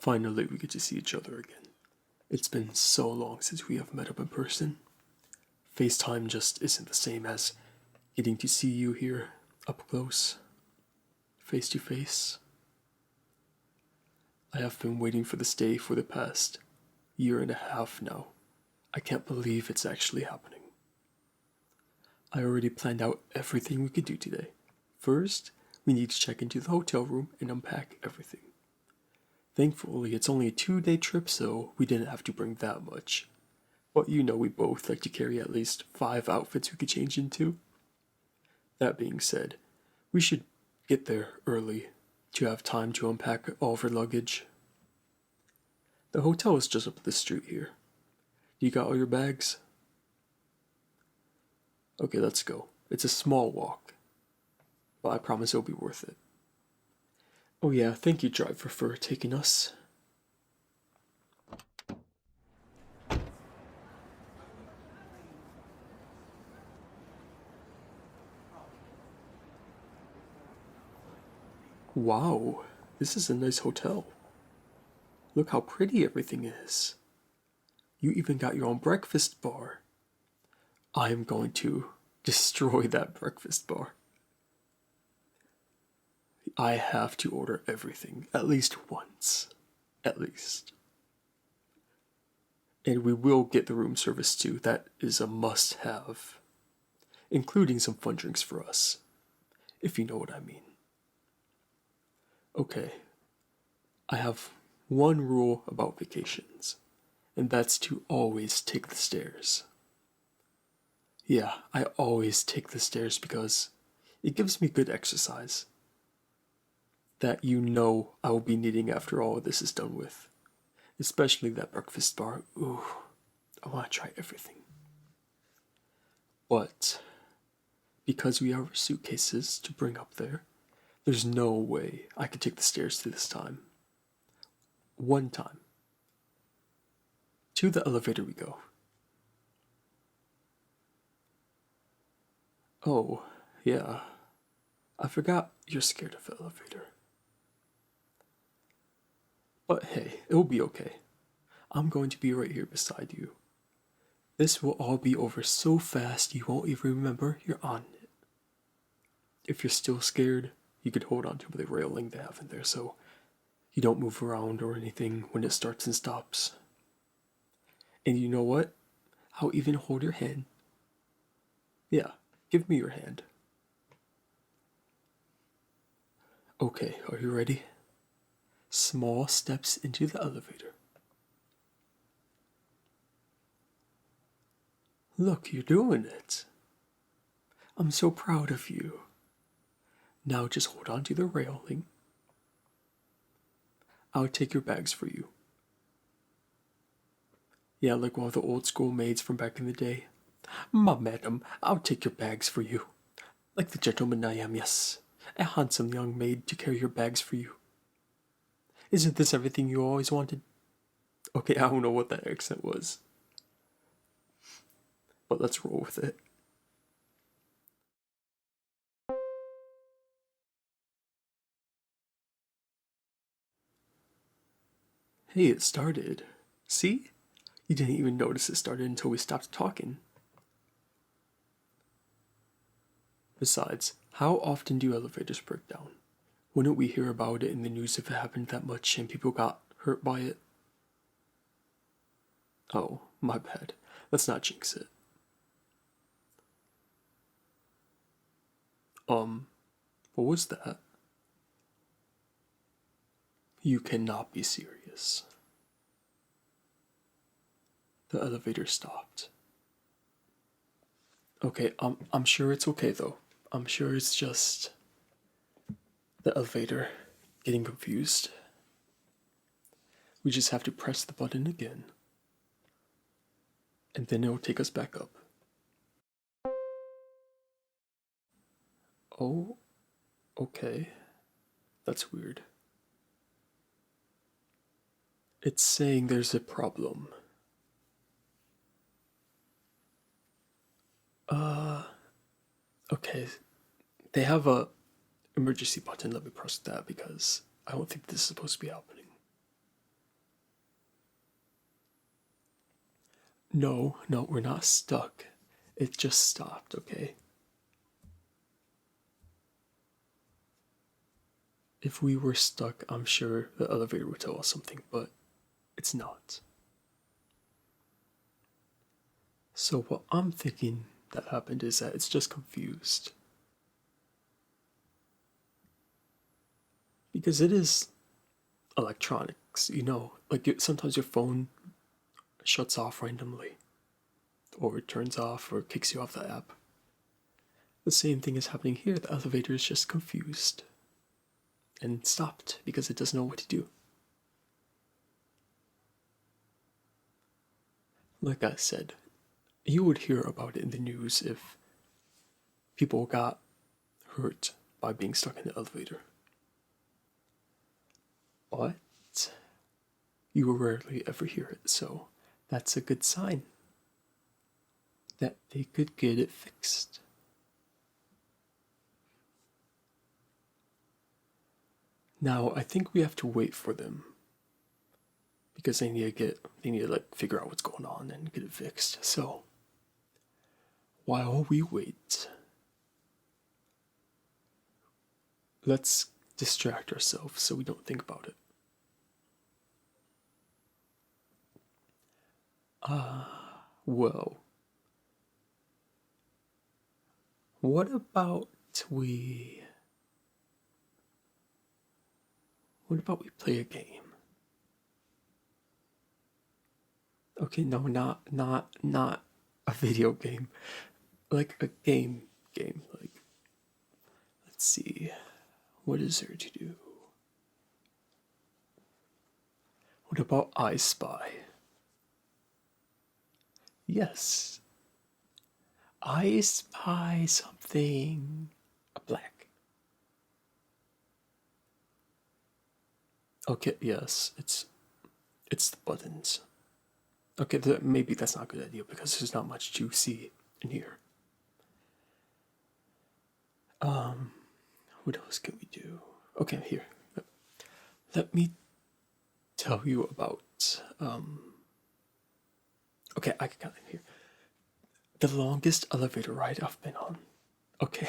Finally, we get to see each other again. It's been so long since we have met up in person. FaceTime just isn't the same as getting to see you here, up close, face to face. I have been waiting for this day for the past year and a half now. I can't believe it's actually happening. I already planned out everything we could do today. First, we need to check into the hotel room and unpack everything. Thankfully, it's only a 2-day trip, so we didn't have to bring that much. But you know we both like to carry at least 5 outfits we could change into. That being said, we should get there early to have time to unpack all of our luggage. The hotel is just up the street here. You got all your bags? Okay, let's go. It's a small walk, but I promise it'll be worth it. Oh yeah, thank you driver for taking us. Wow, this is a nice hotel. Look how pretty everything is. You even got your own breakfast bar. I am going to destroy that breakfast bar. I have to order everything at least once. At least. And we will get the room service too. That is a must have. Including some fun drinks for us. If you know what I mean. Okay. I have one rule about vacations. And that's to always take the stairs. Yeah, I always take the stairs because it gives me good exercise. That you know I will be needing after all of this is done with. Especially that breakfast bar. Ooh, I want to try everything. But because we have our suitcases to bring up there, there's no way I could take the stairs through this time. One time. To the elevator we go. Oh, yeah. I forgot you're scared of the elevator. But hey, it'll be okay. I'm going to be right here beside you. This will all be over so fast you won't even remember you're on it. If you're still scared, you could hold on to the railing they have in there so you don't move around or anything when it starts and stops. And you know what? I'll even hold your hand. Yeah, give me your hand. Okay, are you ready? Small steps into the elevator. Look, you're doing it. I'm so proud of you. Now just hold on to the railing. I'll take your bags for you. Yeah, like one of the old school maids from back in the day. Madam, I'll take your bags for you. Like the gentleman I am, yes. A handsome young maid to carry your bags for you. Isn't this everything you always wanted? Okay, I don't know what that accent was. But let's roll with it. Hey, it started. See? You didn't even notice it started until we stopped talking. Besides, how often do elevators break down? Wouldn't we hear about it in the news if it happened that much and people got hurt by it? Oh, my bad. Let's not jinx it. What was that? You cannot be serious. The elevator stopped. Okay, I'm sure it's okay though. I'm sure it's just the elevator getting confused. We just have to press the button again. And then it'll take us back up. Oh, okay. That's weird. It's saying there's a problem. Okay. They have a emergency button. Let me press that because I don't think this is supposed to be happening. No, no, we're not stuck. It just stopped, okay? If we were stuck, I'm sure the elevator would tell us something, but it's not. So what I'm thinking that happened is that it's just confused. Because it is electronics, like sometimes your phone shuts off randomly, or it turns off, or kicks you off the app. The same thing is happening here. The elevator is just confused and stopped because it doesn't know what to do. Like I said, you would hear about it in the news if people got hurt by being stuck in the elevator. But you will rarely ever hear it, so that's a good sign that they could get it fixed. Now, I think we have to wait for them because they need to like figure out what's going on and get it fixed. So, while we wait, let's distract ourselves so we don't think about it. Well, what about we play a game? Okay, no, not a video game. Like a game. Like, let's see. What is there to do? What about I Spy? Yes. I spy something black. Okay, yes, it's the buttons. Okay, maybe that's not a good idea because there's not much to see in here. What else can we do? Okay, here. Let me tell you about. Okay, I got it here. The longest elevator ride I've been on. Okay,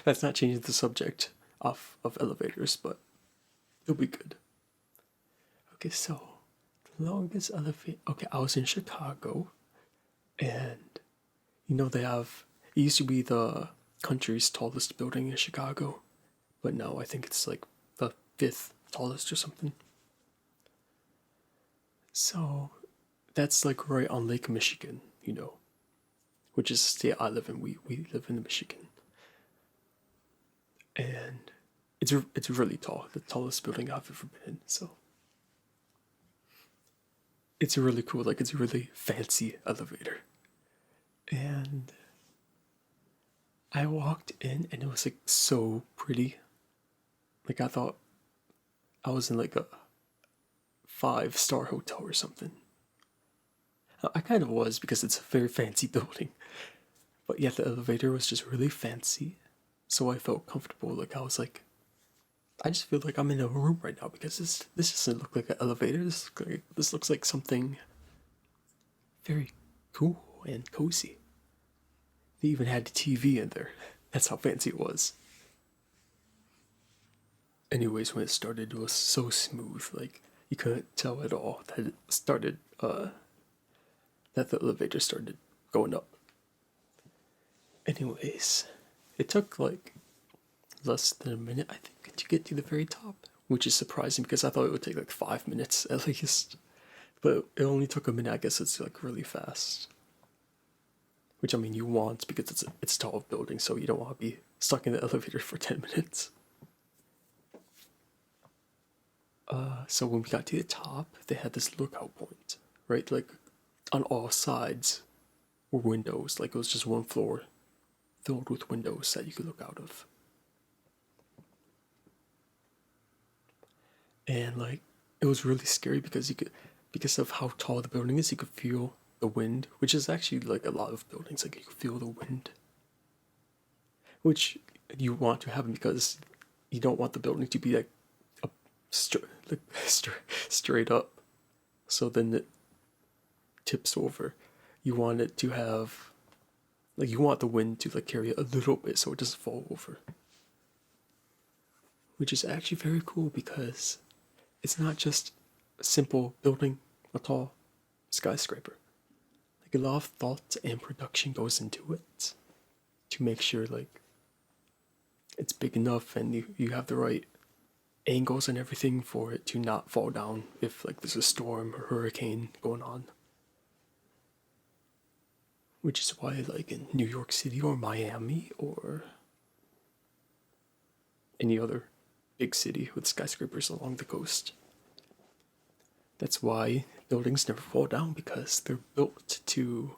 that's not changing the subject of elevators, but it'll be good. Okay, so the longest elevator. Okay, I was in Chicago, and they have. It used to be the country's tallest building in Chicago, but now I think it's like the fifth tallest or something. So that's like right on Lake Michigan, which is the state I live in. We live in Michigan, and it's really tall, the tallest building I've ever been in. So it's really cool. Like it's a really fancy elevator, and I walked in and it was like so pretty. Like I thought I was in like a 5-star hotel or something. I kind of was because it's a very fancy building. But yeah, the elevator was just really fancy. So I felt comfortable. Like I was like, I just feel like I'm in a room right now because this doesn't look like an elevator. This looks like something very cool and cozy. They even had a TV in there. That's how fancy it was. Anyways, when it started, it was so smooth. Like you couldn't tell at all that it started. That the elevator started going up. Anyways, it took like less than a minute, I think, to get to the very top, which is surprising because I thought it would take like 5 minutes at least. But it only took a minute. I guess it's like really fast. Which I mean, you want because it's a tall building, so you don't want to be stuck in the elevator for 10 minutes. So when we got to the top, they had this lookout point, right? Like on all sides were windows. Like it was just one floor filled with windows that you could look out of. And like it was really scary because of how tall the building is, you could feel the wind, which is actually like a lot of buildings, like you could feel the wind. Which you want to have because you don't want the building to be like straight up. So then it tips over. you want it to have, like, you want the wind to like carry it a little bit so it doesn't fall over. Which is actually very cool because it's not just a simple building a tall skyscraper. Like, a lot of thought and production goes into it to make sure like it's big enough and you have the right angles and everything for it to not fall down if like there's a storm or hurricane going on. Which is why like in New York City or Miami or any other big city with skyscrapers along the coast, that's why buildings never fall down, because they're built to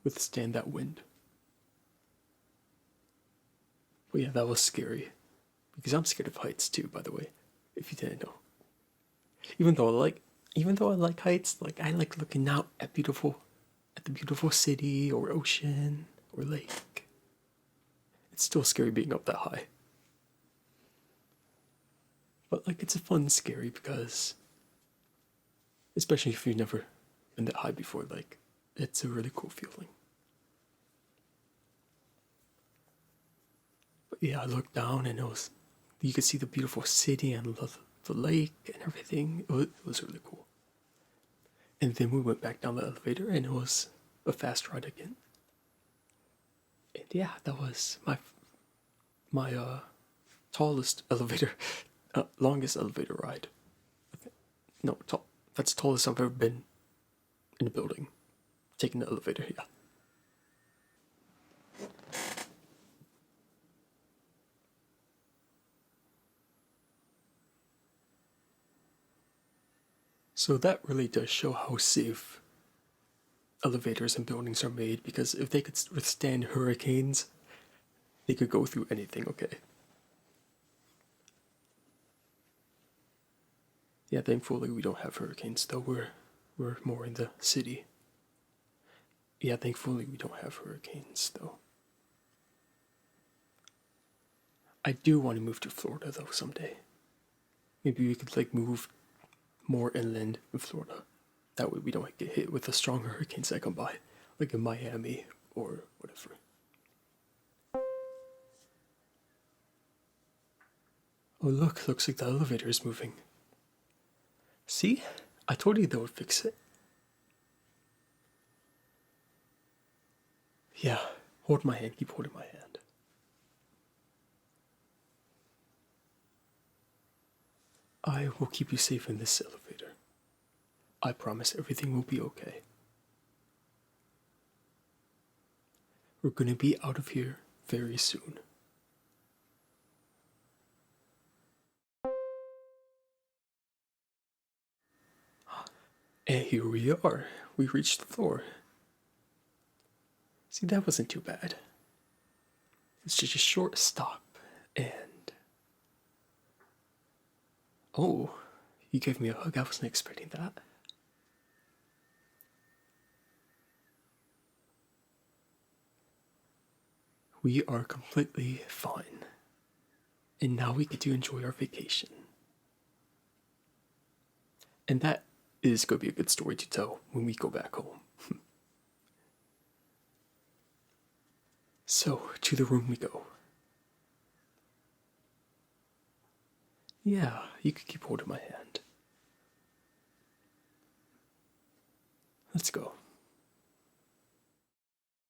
withstand that wind. But yeah, that was scary. Because I'm scared of heights too, by the way, if you didn't know. Even though I like heights, like I like looking out at the beautiful city or ocean or lake. It's still scary being up that high. But like, it's a fun scary because, especially if you've never been that high before, like, it's a really cool feeling. But yeah, I looked down and you could see the beautiful city and the lake and everything. It was really cool. And then we went back down the elevator and it was a fast ride again. And yeah, that was my tallest elevator, longest elevator ride. No, that's the tallest I've ever been in a building. Taking the elevator, yeah. So that really does show how safe elevators and buildings are made, because if they could withstand hurricanes, they could go through anything, okay? Yeah, thankfully we don't have hurricanes, though we're more in the city. Yeah, thankfully we don't have hurricanes, though. I do want to move to Florida, though, someday. Maybe we could, like, move more inland in Florida. That way we don't get hit with the strong hurricanes that come by, like in Miami or whatever. Oh look, looks like the elevator is moving. See? I told you they would fix it. Yeah, hold my hand, keep holding my hand. I will keep you safe in this elevator. I promise everything will be okay. We're gonna be out of here very soon. And here we are. We reached the floor. See, that wasn't too bad. It's just a short stop, and... Oh, you gave me a hug. I wasn't expecting that. We are completely fine. And now we get to enjoy our vacation. And that is going to be a good story to tell when we go back home. So, to the room we go. Yeah, you could keep holding my hand. Let's go.